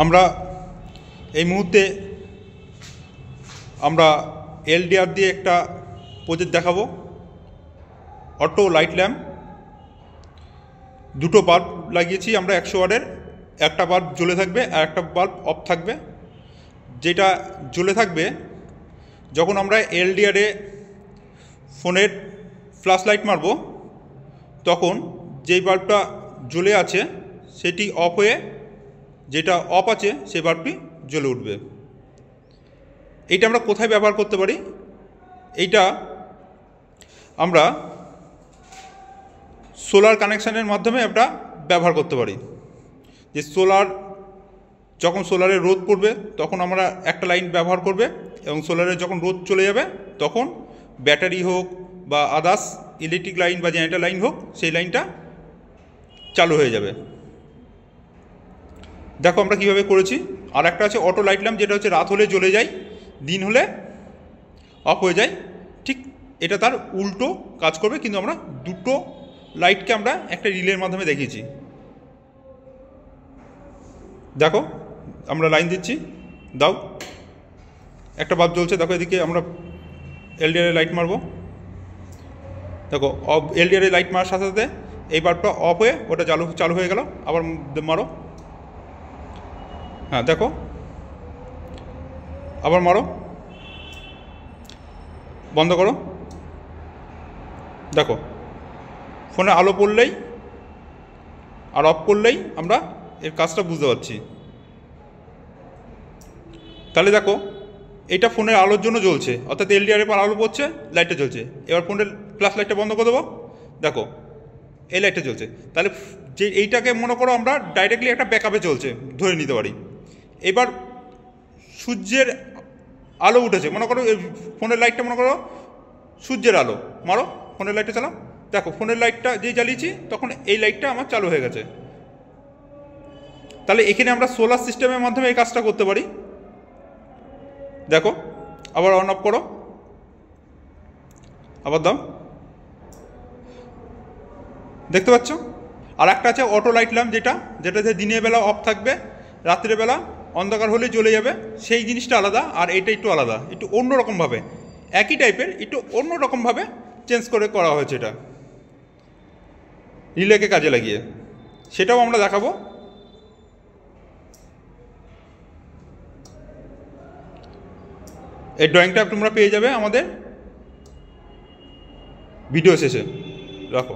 আমরা এই মুহূর্তে আমরা এলডিআর দিয়ে একটা প্রজেক্ট দেখাবো। অটো লাইট ল্যাম্প, দুটো বাল্ব লাগিয়েছি আমরা 100 ওয়াটের। একটা বাল্ব জ্বলে থাকবে আর একটা বাল্ব অফ থাকবে। যেটা জ্বলে থাকবে যখন আমরা এলডিআরে ফোনের ফ্ল্যাশ লাইট মারব, তখন যেই বাল্বটা জ্বলে আছে সেটি অফ হয়ে যেটা অফ আছে সেই বাল্বটি জ্বলে উঠবে। এইটা আমরা কোথায় ব্যবহার করতে পারি? এইটা আমরা সোলার কানেকশানের মাধ্যমে আমরা ব্যবহার করতে পারি। যে যখন সোলারে রোদ পড়বে তখন আমরা একটা লাইন ব্যবহার করবে, এবং সোলারে যখন রোদ চলে যাবে তখন ব্যাটারি হোক বা আদার্স ইলেকট্রিক লাইন বা জেনারেটর লাইন হোক, সেই লাইনটা চালু হয়ে যাবে। দেখো আমরা কীভাবে করেছি। আর একটা আছে অটো লাইট ল্যাম্প, যেটা হচ্ছে রাত হলে জ্বলে যায়, দিন হলে অফ হয়ে যায়। ঠিক এটা তার উল্টো কাজ করবে, কিন্তু আমরা দুটো লাইটকে আমরা একটা রিলের মাধ্যমে দেখিয়েছি। দেখো আমরা লাইন দিচ্ছি, দাও, একটা বাল্ব জ্বলছে। দেখো এদিকে আমরা এলডিআর লাইট মারবো। দেখো এলডিআর লাইট মারার সাথে সাথে এই বাল্বটা অফ হয়ে ওটা চালু হয়ে গেল। আবার মারো, হ্যাঁ দেখো, আবার মারো, বন্ধ করো। দেখো ফোনে আলো পড়লেই আর অফ করলেই আমরা এর কাজটা বুঝতে পারছি। তাহলে দেখো এটা ফোনের আলোর জন্য জ্বলছে, অর্থাৎ এলডিআরের পর আলো পড়ছে, লাইটটা জ্বলছে। এবার ফোনের ফ্ল্যাশ লাইটটা বন্ধ করে দেবো, দেখো এই লাইটটা জ্বলছে। তাহলে যে এইটাকে মনে করো আমরা ডাইরেক্টলি একটা ব্যাকআপে চলছে ধরে নিতে পারি। এবার সূর্যের আলো উঠেছে, মনে করো ফোনের লাইটটা মনে করো সূর্যের আলো, মারো ফোনের লাইটটা চালাও। দেখো ফোনের লাইটটা যেই জ্বালিয়েছি তখন এই লাইটটা আমার চালু হয়ে গেছে। তাহলে এখানে আমরা সোলার সিস্টেমের মাধ্যমে এই কাজটা করতে পারি। দেখো আবার অন অফ করো, আবার দাও, দেখতে পাচ্ছ। আর একটা আছে অটো লাইট ল্যাম্প, যেটাতে দিনের বেলা অফ থাকবে, রাত্রেবেলা অন্ধকার হলে জ্বলে যাবে। সেই জিনিসটা আলাদা, আর এটা একটু আলাদা, একটু অন্যরকমভাবে, একই টাইপের একটু অন্যরকমভাবে চেঞ্জ করে করা হয়েছে এটা রিলেকে কাজে লাগিয়ে। সেটাও আমরা দেখাবো। এই ড্রয়িংটা তোমরা পেয়ে যাবে আমাদের ভিডিও শেষে। রাখো।